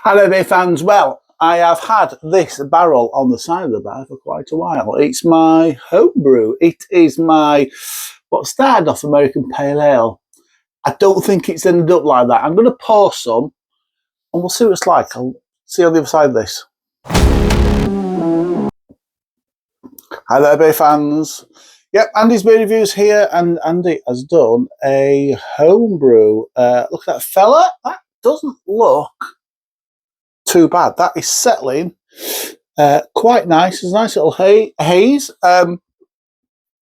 Hello there fans, well I have had this barrel on the side of the bar for quite a while. It's my homebrew. It is my, what started off American Pale Ale. I don't think it's ended up like that. I'm going to pour some and we'll see what it's like. I'll see you on the other side of this. Hi there beer fans. Yep, Andy's Beer Reviews here, and Andy has done a homebrew. Look at that fella. That doesn't look too bad. That is settling quite nice. It's a nice little haze. It's on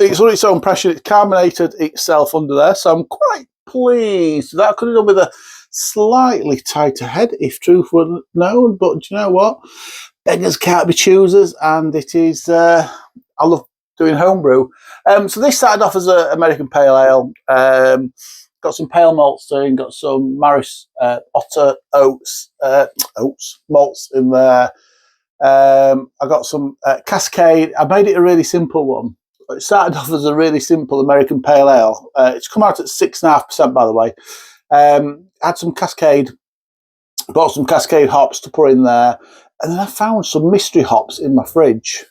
its own pressure. It's carbonated itself under there, so I'm quite pleased. That could have done with a slightly tighter head, if truth were known. But do you know what? Beggars can't be choosers, and it is. I love doing homebrew. So this started off as an American Pale Ale. Got some pale malts in, got some Maris Otter oats malts in there. I got some Cascade. I made it a really simple one. It started off as a really simple American Pale Ale. It's come out at 6.5%, by the way. Had some Cascade, bought some Cascade hops to put in there, and then I found some mystery hops in my fridge.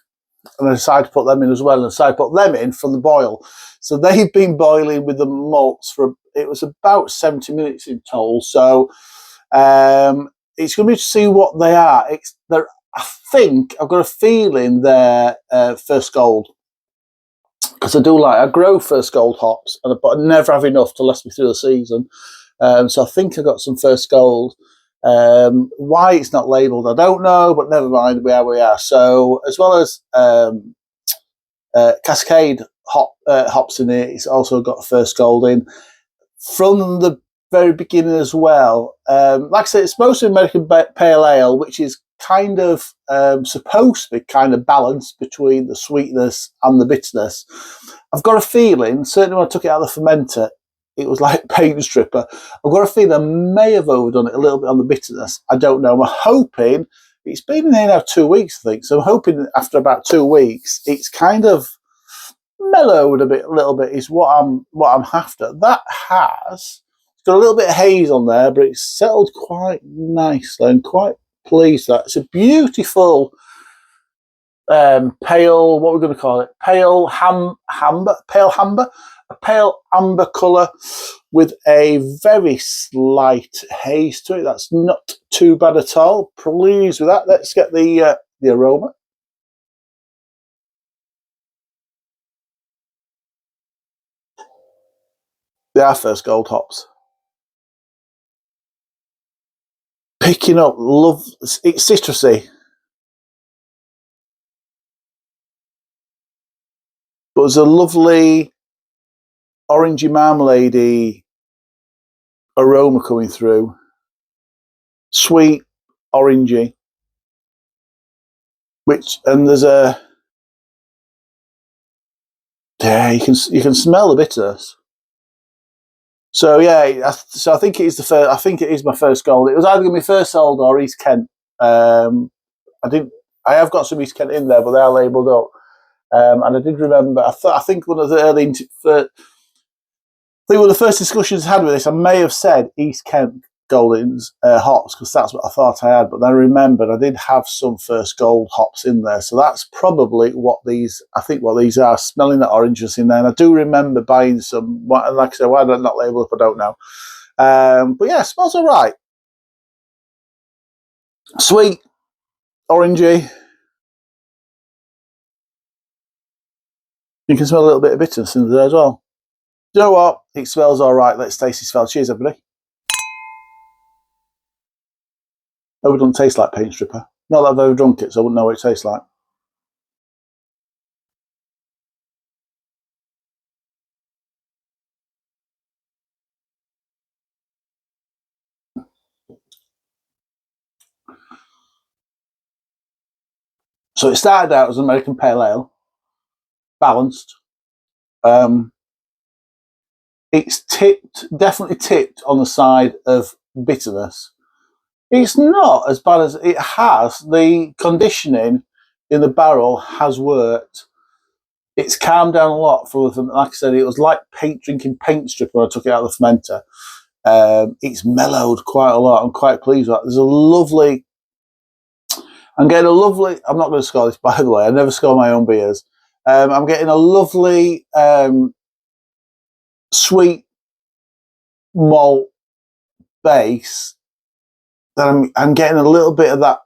And I decided to put them in as well, and I decided to put them in for the boil. So they've been boiling with the malts for, it was about 70 minutes in total. So it's going to be to see what they are. I think, I've got a feeling they're First Gold. Because I grow First Gold hops, but I never have enough to last me through the season. So I think I got some First Gold. Why it's not labelled, I don't know, but never mind, we are. So as well as Cascade hops in it, it's also got First Gold in from the very beginning as well. Like I said, it's mostly American Pale Ale, which is kind of supposed to be kind of balanced between the sweetness and the bitterness. I've got a feeling, certainly when I took it out of the fermenter, it was like paint stripper. I've got a feeling I may have overdone it a little bit on the bitterness. I don't know. I'm hoping, it's been in here now 2 weeks, I think. So I'm hoping after about 2 weeks, it's kind of mellowed a little bit is what I'm after. That it's got a little bit of haze on there, but it's settled quite nicely. I'm quite pleased with that. It's a beautiful pale, what we're going to call it, pale amber, a pale amber colour with a very slight haze to it. That's not too bad at all. Pleased with that. Let's get the aroma. They are First Gold hops. Picking up, it's citrusy. But there's a lovely orangey marmalade aroma coming through. Sweet, orangey. And there's a, yeah, you can smell the bitterness. So yeah, so I think it is the first. I think it is my First Gold. It was either going to be First Gold or East Kent. I have got some East Kent in there, but they are labelled up. And I did remember. I think one of the one of the first discussions I had with this, I may have said East Kent Goldings hops because that's what I thought I had. But then I remembered I did have some First Gold hops in there, so that's probably what these. I think what these are. Smelling that orangeness in there, and I do remember buying some. Like I said, why did I not label up? I don't know. But yeah, it smells all right. Sweet, orangey. You can smell a little bit of bitterness in there as well. You know what? It smells all right. Let's taste it. Smell. Cheers, everybody. Oh, it doesn't taste like paint stripper. Not that I've ever drunk it, so I wouldn't know what it tastes like. So it started out as an American Pale Ale, balanced. It's definitely tipped on the side of bitterness. It's not as bad as it has. The conditioning in the barrel has worked. It's calmed down a lot. Like I said, it was like drinking paint stripper when I took it out of the fermenter. It's mellowed quite a lot. I'm quite pleased with that. There's a lovely. I'm getting a lovely. I'm not going to score this, by the way. I never score my own beers. I'm getting a lovely sweet malt base. That I'm getting a little bit of that.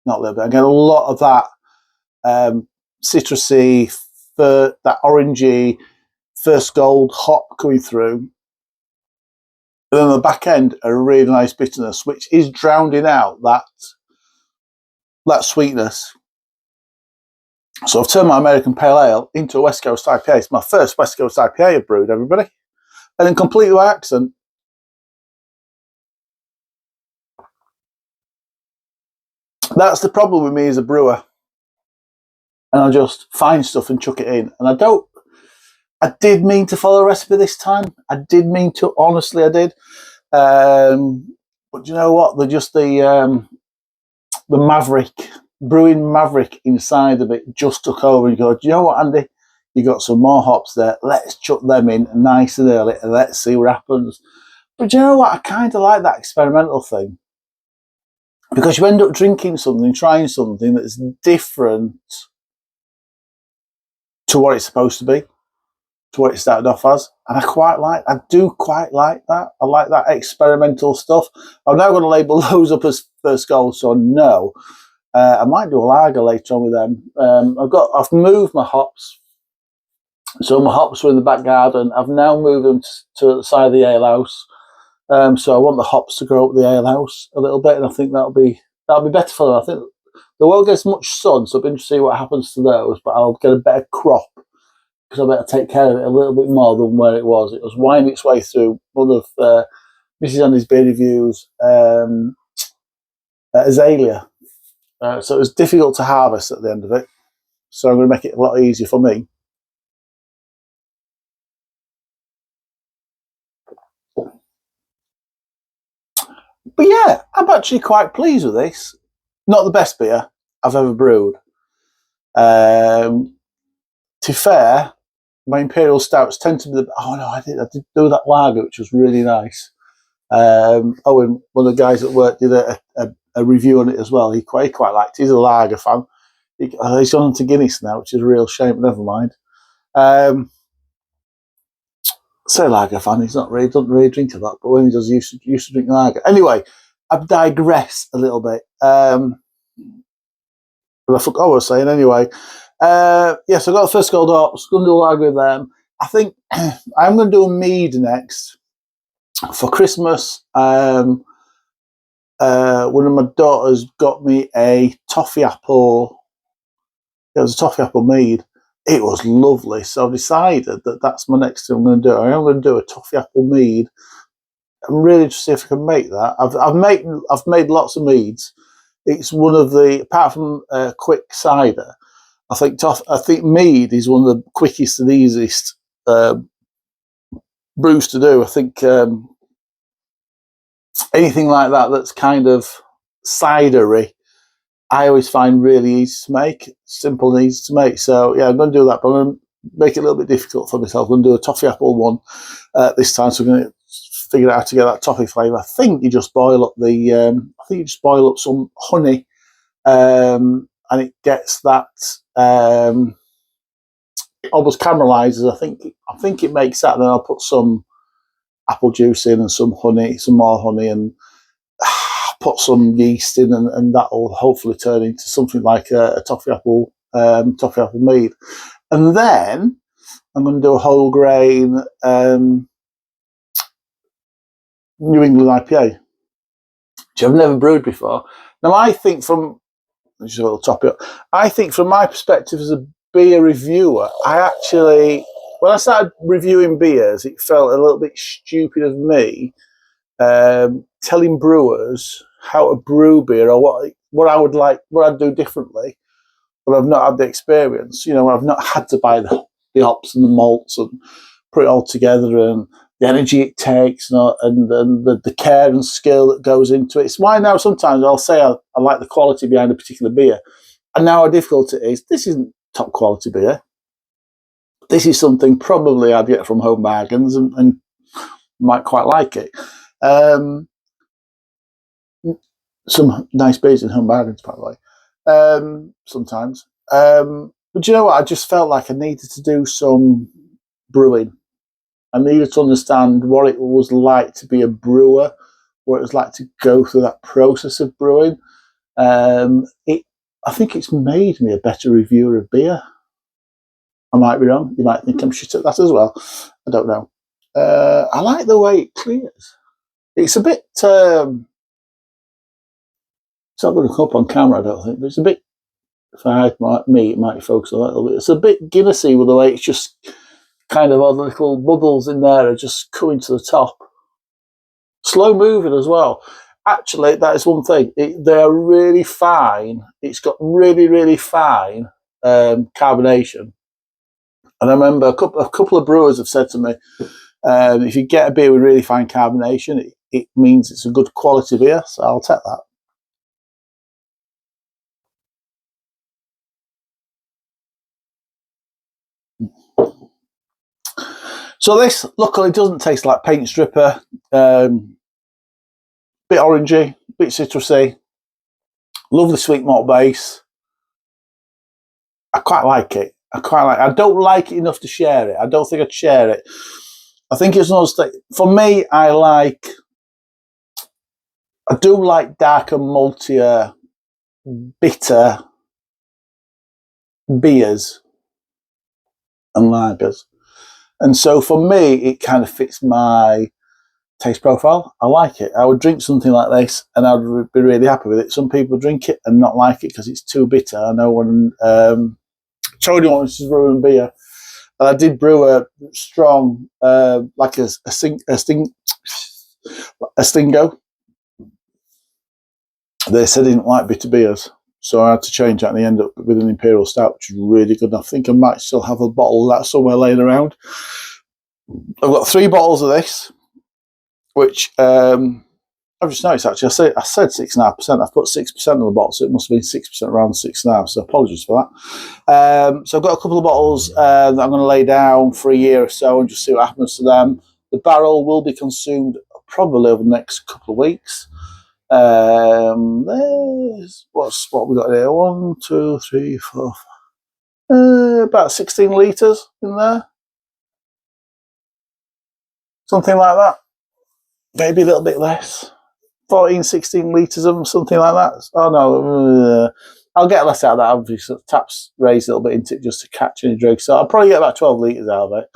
Not a little bit. I'm getting a lot of that citrusy, that orangey, first gold hop coming through. And then the back end, a really nice bitterness, which is drowning out that sweetness. So I've turned my American Pale Ale into a West Coast IPA. It's my first West Coast IPA I've brewed, everybody. And then completely by accident. That's the problem with me as a brewer. And I just find stuff and chuck it in. And I did mean to follow a recipe this time. I did mean to, honestly, I did. But you know what? They're just the maverick, brewing maverick inside of it just took over. And you go, do you know what, Andy? You got some more hops there. Let's chuck them in nice and early and let's see what happens. But you know what? I kind of like that experimental thing. Because you end up drinking something, trying something that's different to what it's supposed to be, to what it started off as. And I do quite like that. I like that experimental stuff. I'm now going to label those up as first goals, so no. I might do a lager later on with them. I've moved my hops. So my hops were in the back garden. I've now moved them to the side of the alehouse. So I want the hops to grow up the alehouse a little bit, and I think that'll be better for them. I think they won't get as much sun, so I'll be interested to see what happens to those, but I'll get a better crop because I better take care of it a little bit more than where it was. It was winding its way through one of Mrs. Andy's beer reviews, azalea. So it was difficult to harvest at the end of it. So I'm going to make it a lot easier for me. But yeah, I'm actually quite pleased with this. Not the best beer I've ever brewed. To be fair, my Imperial Stouts tend to be I did do that lager, which was really nice. And one of the guys at work did a review on it as well. He quite liked it. He's a lager fan. He's gone to Guinness now, which is a real shame, but never mind. Say lager fan, doesn't really drink a lot, but when he does, he used to drink lager. Anyway, I digress a little bit. But I forgot what I was saying anyway. Yes, I got the first gold hops, going to do a lager with them. I think I'm going to do a mead next. For Christmas, one of my daughters got me a toffee apple. It was a toffee apple mead. It was lovely, so I decided that that's my next thing I'm going to do. I am going to do a toffee apple mead. I'm really interested if I can make that. I've made lots of meads. It's one of the, apart from quick cider, I think mead is one of the quickest and easiest brews to do. I think anything like that that's kind of cidery, I always find really easy to make, simple and easy to make. So yeah, I'm going to do that, but I'm going to make it a little bit difficult for myself. I'm going to do a toffee apple one this time, so I'm going to figure out how to get that toffee flavour. I think you just boil up some honey, and it gets that almost caramelizes. I think it makes that. Then I'll put some apple juice in and some more honey, and put some yeast in, and that'll hopefully turn into something like a toffee apple mead. And then I'm going to do a whole grain New England IPA, which I've never brewed before. Now I think from my perspective as a beer reviewer, when I started reviewing beers, it felt a little bit stupid of me telling brewers how to brew beer or what I would like, what I'd do differently, but I've not had the experience. I've not had to buy the hops and the malts and put it all together, and the energy it takes, and the care and skill that goes into it. It's why now sometimes I'll say I like the quality behind a particular beer, and now how difficult it is. This isn't top quality beer. This is something probably I'd get from Home Bargains and might quite like it. Some nice beers in Home Bargains, by the way. Sometimes. But you know what? I just felt like I needed to do some brewing. I needed to understand what it was like to be a brewer, what it was like to go through that process of brewing. I think it's made me a better reviewer of beer. I might be wrong. You might think I'm shit at that as well. I don't know. I like the way it clears. It's a bit. It's not going to come up on camera, I don't think, but it's a bit. For me, it might focus a little bit. It's a bit Guinnessy with the way it's just kind of all the little bubbles in there are just coming to the top. Slow moving as well. Actually, that is one thing. They're really fine. It's got really, really fine carbonation. And I remember a couple of brewers have said to me, if you get a beer with really fine carbonation, it means it's a good quality beer. So I'll take that. So this, luckily, doesn't taste like paint stripper. Bit orangey, bit citrusy. Lovely sweet malt base. I quite like it. I don't like it enough to share it. I don't think I'd share it. I think it's another for me. I do like darker, maltier, bitter beers and lagers. And so for me, it kind of fits my taste profile. I like it. I would drink something like this and I would be really happy with it. Some people drink it and not like it because it's too bitter. I know when Tony wants to brew beer, I did brew a strong, like a Stingo. They said they didn't like bitter beers. So I had to change that and they ended up with an Imperial Stout, which is really good. And I think I might still have a bottle of that somewhere laying around. I've got 3 bottles of this, which I've just noticed actually. I said 6.5%. I've put 6% on the bottle, so it must have been 6% around 6.5%. So apologies for that. So I've got a couple of bottles that I'm going to lay down for a year or so and just see what happens to them. The barrel will be consumed probably over the next couple of weeks. There's what we got here? 1, 2, 3, 4, 5. About 16 litres in there. Something like that. Maybe a little bit less. 14, 16 litres of them, something like that. Oh no, I'll get less out of that. Obviously, taps raised a little bit into it just to catch any dregs. So I'll probably get about 12 litres out of it.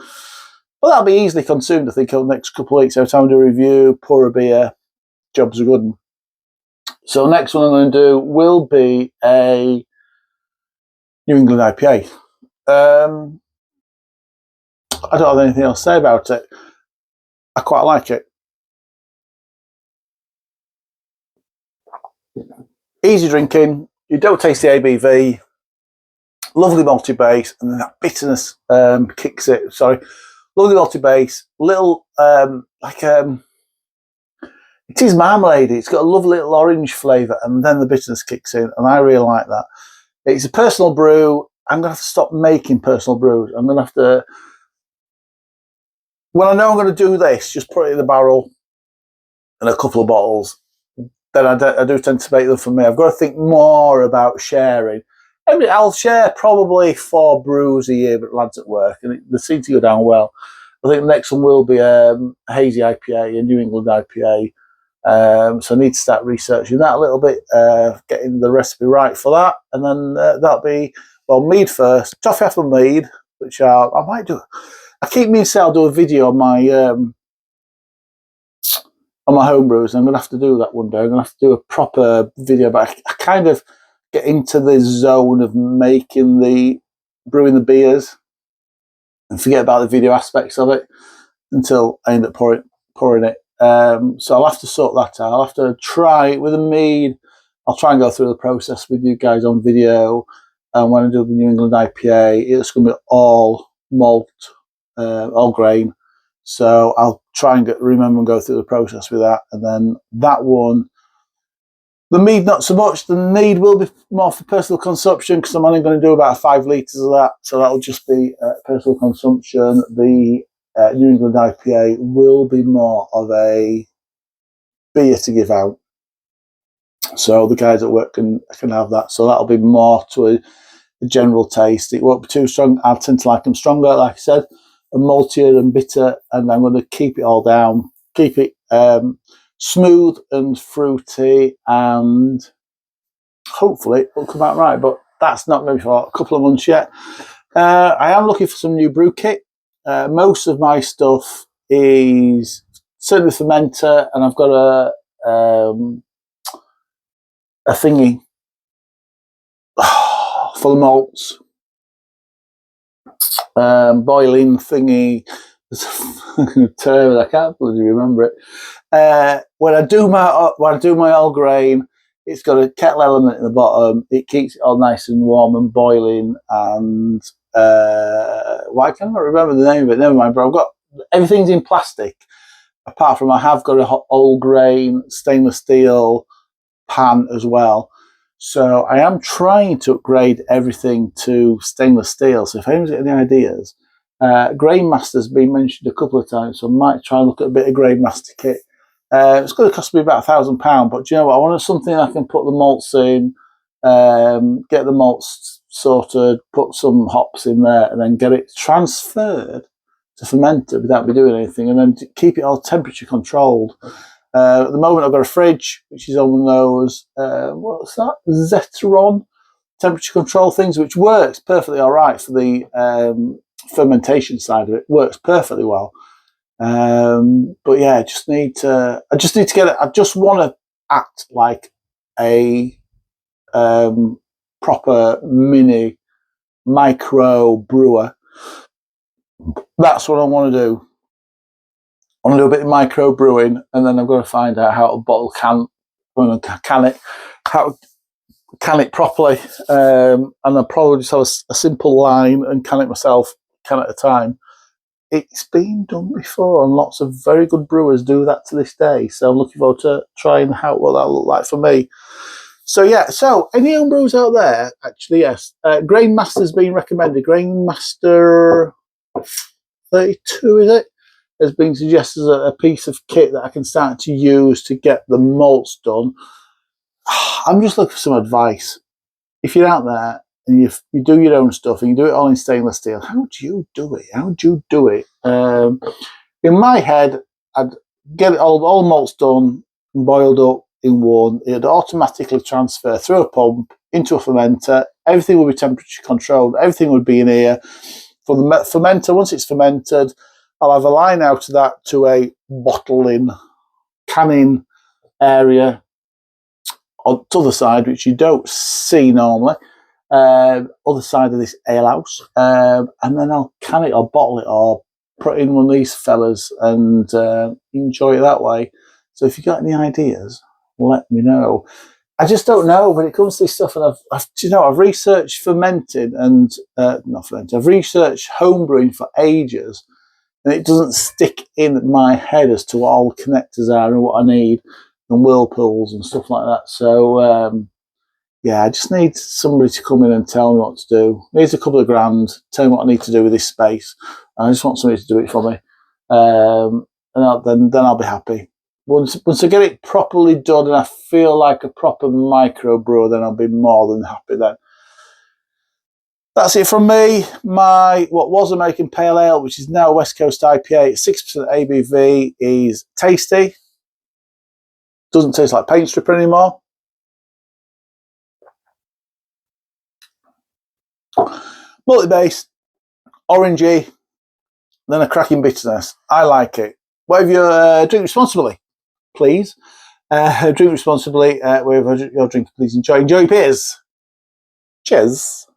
But that'll be easily consumed, I think, over the next couple of weeks. Every time I do a review, pour a beer, jobs are good. So the next one I'm going to do will be a New England IPA. I don't have anything else to say about it. I quite like it. Easy drinking. You don't taste the ABV. Lovely malty base, and then that bitterness kicks it. Sorry, lovely malty base. Little it is marmalade. It's got a lovely little orange flavour, and then the bitterness kicks in, and I really like that. It's a personal brew. I'm going to have to stop making personal brews. I'm going to have to, when I know I'm going to do this, just put it in the barrel and a couple of bottles. Then I do tend to make them for me. I've got to think more about sharing. I'll share probably 4 brews a year with lads at work, and they seem to go down well. I think the next one will be a hazy IPA, a New England IPA. So I need to start researching that a little bit, getting the recipe right for that, and then that'll be mead first, toffee apple mead, which I might do. I keep meaning to say I'll do a video on my homebrews. I'm going to have to do that one day. I'm going to have to do a proper video, but I kind of get into the zone of brewing the beers and forget about the video aspects of it until I end up pouring it. So I'll have to sort that out. I'll have to try with a mead. I'll try and go through the process with you guys on video. And when I do the New England IPA, it's going to be all malt, all grain. So I'll try and remember and go through the process with that. And then that one, the mead not so much. The mead will be more for personal consumption because I'm only going to do about 5 litres of that. So that'll just be personal consumption. The New England IPA will be more of a beer to give out. So the guys at work can have that. So that'll be more to a general taste. It won't be too strong. I tend to like them stronger, like I said, and maltier and bitter. And I'm going to keep it all down, keep it smooth and fruity, and hopefully it'll come out right. But that's not going to be for a couple of months yet. I am looking for some new brew kit. Most of my stuff is certainly fermenter, and I've got a thingy for the malts, boiling thingy. Term, I can't bloody remember it. When I do my all grain, it's got a kettle element in the bottom. It keeps it all nice and warm and boiling. And why can't I remember the name of it? Never mind. But I've got everything's in plastic. Apart from I have got a all grain stainless steel pan as well. So I am trying to upgrade everything to stainless steel. So if anyone's got any ideas, Grainmaster's been mentioned a couple of times, so I might try and look at a bit of Grainmaster kit. It's going to cost me about £1,000, but do you know what? I wanted something I can put the malts in, get the malts sorted, put some hops in there, and then get it transferred to fermenter without me doing anything, and then keep it all temperature controlled. At the moment, I've got a fridge, which is on those, what's that? Zetron temperature control things, which works perfectly all right for the fermentation side of it. Works perfectly well. But yeah, I just need to get it. I just want to act like a proper mini micro brewer. That's what I want to do. I want to do a bit of micro brewing, and then I've got to find out how to can it properly. And I'll probably just have a simple line and can it myself, can at a time. It's been done before, and lots of very good brewers do that to this day. So I'm looking forward to trying what that'll look like for me. So yeah, so any home brews out there? Actually, yes. Grainmaster's been recommended. Grainmaster 32, is it? Has been suggested as a piece of kit that I can start to use to get the malts done. I'm just looking for some advice. If you're out there and you do your own stuff and you do it all in stainless steel, how do you do it? How do you do it? In my head, I'd get it all malts done and boiled up in one. It'd automatically transfer through a pump into a fermenter. Everything would be temperature controlled. Everything would be in here. For the fermenter, once it's fermented, I'll have a line out of that to a bottling, canning area on the other side, which you don't see normally. Other side of this alehouse, and then I'll can it or bottle it or put it in one of these fellas and enjoy it that way. So if you got any ideas, let me know. I just don't know when it comes to this stuff, and I've researched fermenting and not fermenting. I've researched homebrewing for ages, and it doesn't stick in my head as to what all the connectors are and what I need, and whirlpools and stuff like that. So yeah, I just need somebody to come in and tell me what to do. Here's a couple of grand, tell me what I need to do with this space. And I just want somebody to do it for me. And then I'll be happy. Once I get it properly done and I feel like a proper micro brewer, then I'll be more than happy then. That's it from me. What was American Pale Ale, which is now West Coast IPA, 6% ABV, is tasty. Doesn't taste like paint stripper anymore. Multi-base, orangey, then a cracking bitterness. I like it. Whatever you drink responsibly, please. Drink responsibly. Wherever your drink, please enjoy. Enjoy your beers. Cheers.